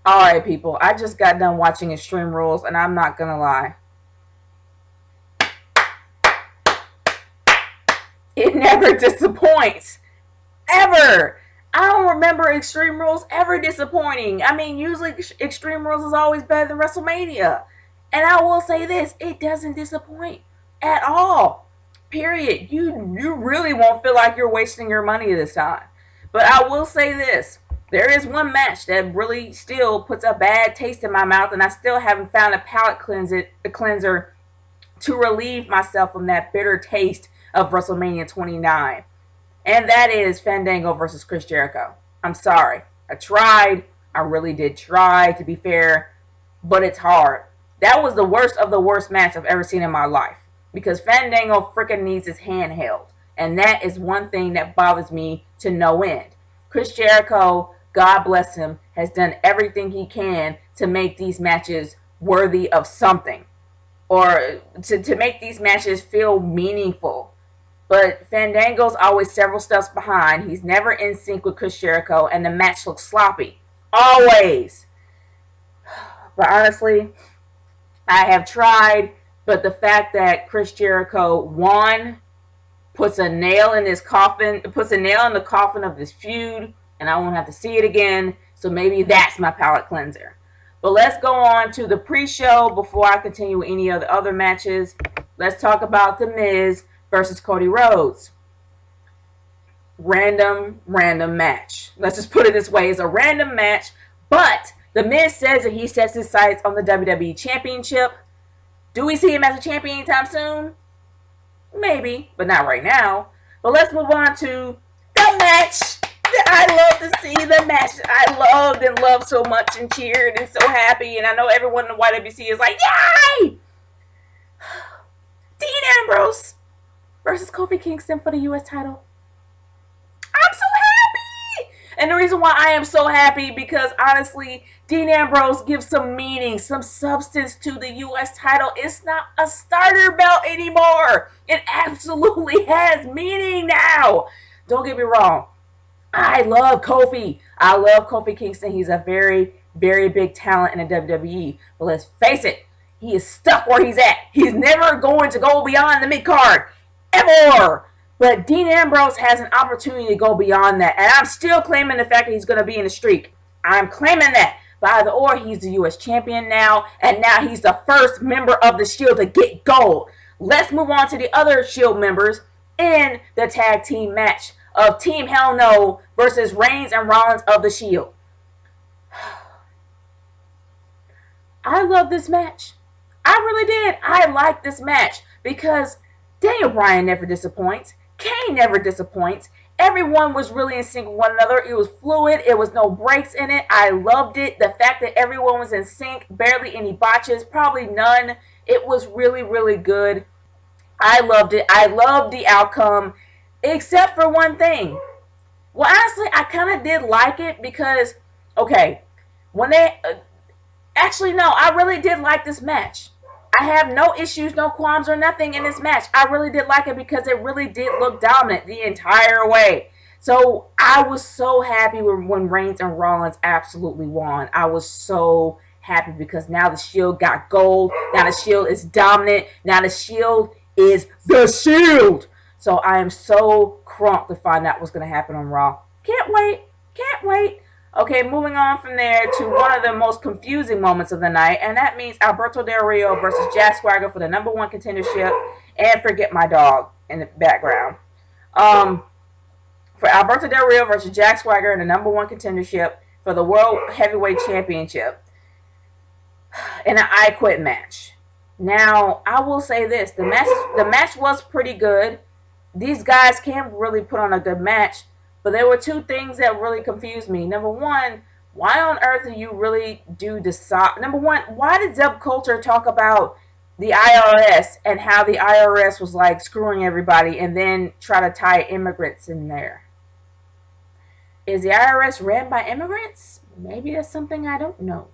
All right, people. I just got done watching Extreme Rules, and I'm not gonna lie. It never disappoints. Ever. I don't remember Extreme Rules ever disappointing. I mean, usually Extreme Rules is always better than WrestleMania. And I will say this, it doesn't disappoint at all. Period. You really won't feel like you're wasting your money this time. But I will say this. There is one match that really still puts a bad taste in my mouth, and I still haven't found a palate cleanser to relieve myself from that bitter taste of WrestleMania 29. And that is Fandango versus Chris Jericho. I'm sorry. I tried. I really did try, to be fair, but it's hard. That was the worst of the worst match I've ever seen in my life because Fandango freaking needs his hand held. And that is one thing that bothers me to no end. Chris Jericho, God bless him, has done everything he can to make these matches worthy of something or to make these matches feel meaningful. But Fandango's always several steps behind. He's never in sync with Chris Jericho, and the match looks sloppy. Always. But honestly, I have tried, but the fact that Chris Jericho won puts a nail in his coffin, puts a nail in the coffin of this feud, and I won't have to see it again. So maybe that's my palate cleanser. But let's go on to the pre-show before I continue with any of the other matches. Let's talk about The Miz versus Cody Rhodes. Random match. Let's just put it this way. It's a random match, but The Miz says that he sets his sights on the WWE Championship. Do we see him as a champion anytime soon? Maybe, but not right now. But let's move on to the match. I love to see the match. I loved and loved so much and cheered and so happy. And I know everyone in the YWC is like, yay! Dean Ambrose versus Kofi Kingston for the U.S. title. I'm so happy! And the reason why I am so happy because honestly, Dean Ambrose gives some meaning, some substance to the U.S. title. It's not a starter belt anymore. It absolutely has meaning now. Don't get me wrong. I love Kofi. I love Kofi Kingston. He's a very, very big talent in the WWE. But let's face it, he is stuck where he's at. He's never going to go beyond the mid card. Ever. But Dean Ambrose has an opportunity to go beyond that. And I'm still claiming the fact that he's going to be in the streak. I'm claiming that. But either or, he's the U.S. champion now. And now he's the first member of the Shield to get gold. Let's move on to the other Shield members in the tag team match of Team Hell No versus Reigns and Rollins of the Shield. I love this match. I really did. I like this match because Daniel Bryan never disappoints. Kane never disappoints. Everyone was really in sync with one another. It was fluid. It was no breaks in it. I loved it. The fact that everyone was in sync, barely any botches, probably none. It was really, really good. I loved it. I loved the outcome, except for one thing. Well, honestly, I kind of did like it because, okay, when they actually, no, I really did like this match. I have no issues, no qualms, or nothing in this match. I really did like it because it really did look dominant the entire way. So I was so happy when Reigns and Rollins absolutely won. I was so happy because now the Shield got gold. Now the Shield is dominant. Now the Shield is the Shield. So I am so crunk to find out what's going to happen on Raw. Can't wait. Can't wait. Okay, moving on from there to one of the most confusing moments of the night, and that means Alberto Del Rio versus Jack Swagger for the number one contendership, and Forget My Dog in the background. For Alberto Del Rio versus Jack Swagger in the number one contendership for the World Heavyweight Championship in an I Quit match. Now, I will say this: the match was pretty good. These guys can really put on a good match. But there were two things that really confused me. Number one, why on earth do you really do decide? Number one, why did Zeb Coulter talk about the IRS and how the IRS was like screwing everybody and then try to tie immigrants in there? Is the IRS ran by immigrants? Maybe that's something I don't know.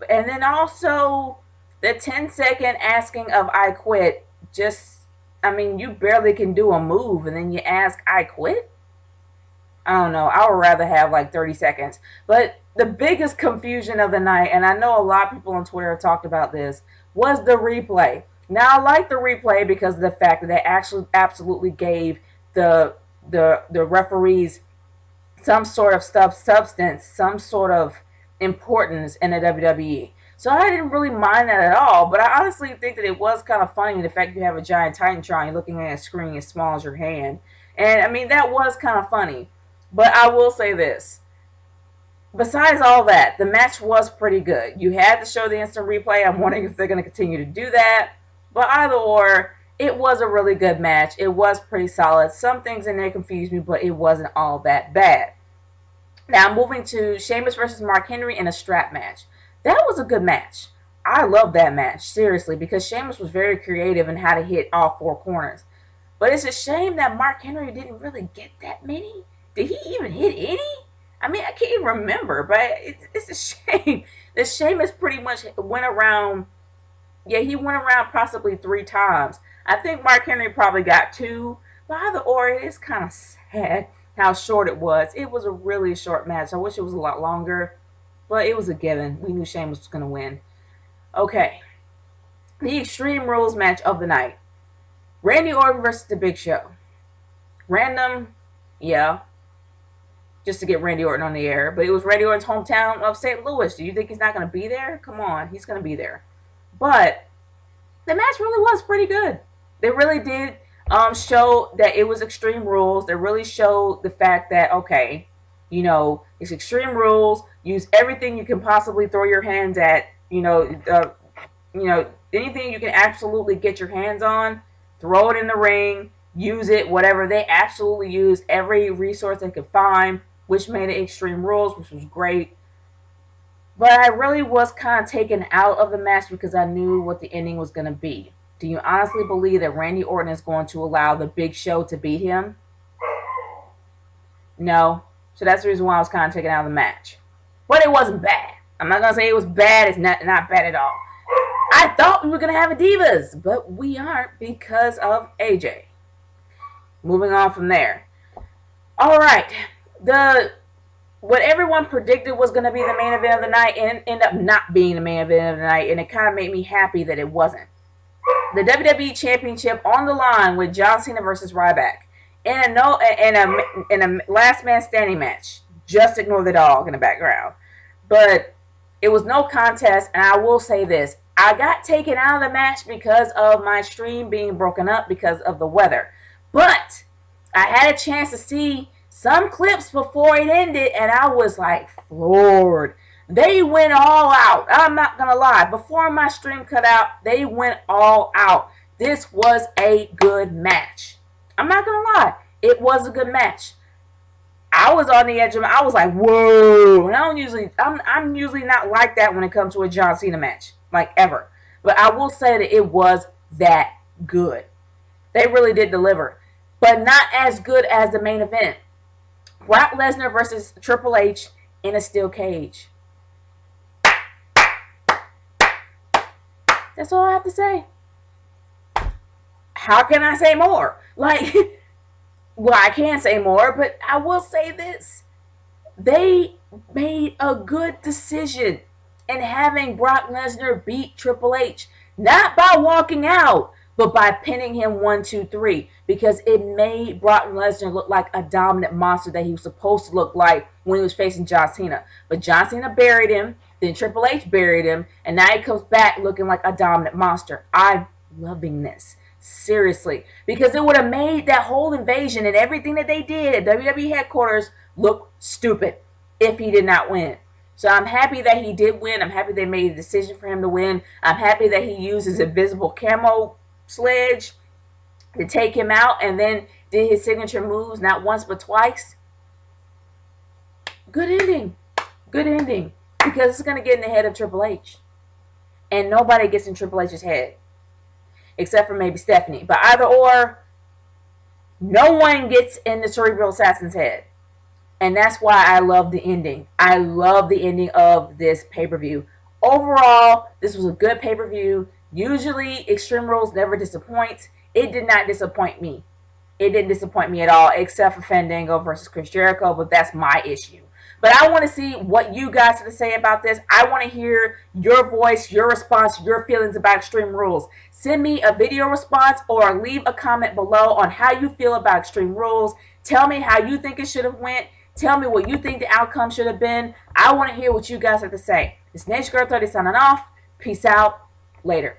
And then also the 10-second asking of I quit. Just, I mean, you barely can do a move and then you ask I quit? I don't know. I would rather have like 30 seconds. But the biggest confusion of the night, and I know a lot of people on Twitter have talked about this, was the replay. Now I like the replay because of the fact that they actually absolutely gave the referees some sort of substance, some sort of importance in the WWE. So I didn't really mind that at all, but I honestly think that it was kind of funny the fact you have a giant Titantron, you're looking at a screen as small as your hand. And I mean, that was kind of funny. But I will say this. Besides all that, the match was pretty good. You had to show the instant replay. I'm wondering if they're going to continue to do that. But either or, it was a really good match. It was pretty solid. Some things in there confused me, but it wasn't all that bad. Now, moving to Sheamus versus Mark Henry in a strap match. That was a good match. I love that match, seriously, because Sheamus was very creative in how to hit all four corners. But it's a shame that Mark Henry didn't really get that many. Did he even hit any? I mean, I can't even remember, but it's a shame. The Sheamus pretty much went around, yeah, he went around possibly 3 times. I think Mark Henry probably got 2. But either or, it is kind of sad how short it was. It was a really short match. I wish it was a lot longer, but it was a given. We knew Sheamus was going to win. Okay. The Extreme Rules match of the night. Randy Orton versus The Big Show. Random, yeah, just to get Randy Orton on the air. But it was Randy Orton's hometown of St. Louis. Do you think he's not going to be there? Come on, he's going to be there. But the match really was pretty good. They really did show that it was Extreme Rules. They really showed the fact that, okay, you know, it's Extreme Rules. Use everything you can possibly throw your hands at. You know, anything you can absolutely get your hands on, throw it in the ring, use it, whatever. They absolutely used every resource they could find, which made it Extreme Rules, which was great. But I really was kind of taken out of the match because I knew what the ending was going to be. Do you honestly believe that Randy Orton is going to allow the Big Show to beat him? No. So that's the reason why I was kind of taken out of the match. But it wasn't bad. I'm not going to say it was bad. It's not bad at all. I thought we were going to have a Divas, but we aren't because of AJ. Moving on from there. All right. What everyone predicted was going to be the main event of the night and ended up not being the main event of the night, and it kind of made me happy that it wasn't. The WWE Championship on the line with John Cena versus Ryback in a last man standing match. Just ignore the dog in the background. But it was no contest, and I will say this. I got taken out of the match because of my stream being broken up because of the weather. But I had a chance to see some clips before it ended, and I was like floored. They went all out. I'm not going to lie. Before my stream cut out, they went all out. This was a good match. I'm not going to lie. It was a good match. I was on the edge of I was like, whoa. And I'm usually not like that when it comes to a John Cena match. Like ever. But I will say that it was that good. They really did deliver. But not as good as the main event. Brock Lesnar versus Triple H in a steel cage. That's all I have to say. How can I say more? Like, well, I can say more, but I will say this. They made a good decision in having Brock Lesnar beat Triple H. Not by walking out, but by pinning him 1, 2, 3. Because it made Brock Lesnar look like a dominant monster that he was supposed to look like when he was facing John Cena. But John Cena buried him. Then Triple H buried him. And now he comes back looking like a dominant monster. I'm loving this. Seriously. Because it would have made that whole invasion and everything that they did at WWE headquarters look stupid if he did not win. So I'm happy that he did win. I'm happy they made a decision for him to win. I'm happy that he used his invisible camo sledge to take him out and then did his signature moves not once but twice. Good ending. Good ending. Because it's going to get in the head of Triple H. And nobody gets in Triple H's head. Except for maybe Stephanie. But either or, no one gets in the Cerebral Assassin's head. And that's why I love the ending. I love the ending of this pay-per-view. Overall, this was a good pay-per-view. Usually, Extreme Rules never disappoints. It did not disappoint me. It didn't disappoint me at all, except for Fandango versus Chris Jericho, but that's my issue. But I want to see what you guys have to say about this. I want to hear your voice, your response, your feelings about Extreme Rules. Send me a video response or leave a comment below on how you feel about Extreme Rules. Tell me how you think it should have went. Tell me what you think the outcome should have been. I want to hear what you guys have to say. It's Nature Girl 30 signing off. Peace out. Later.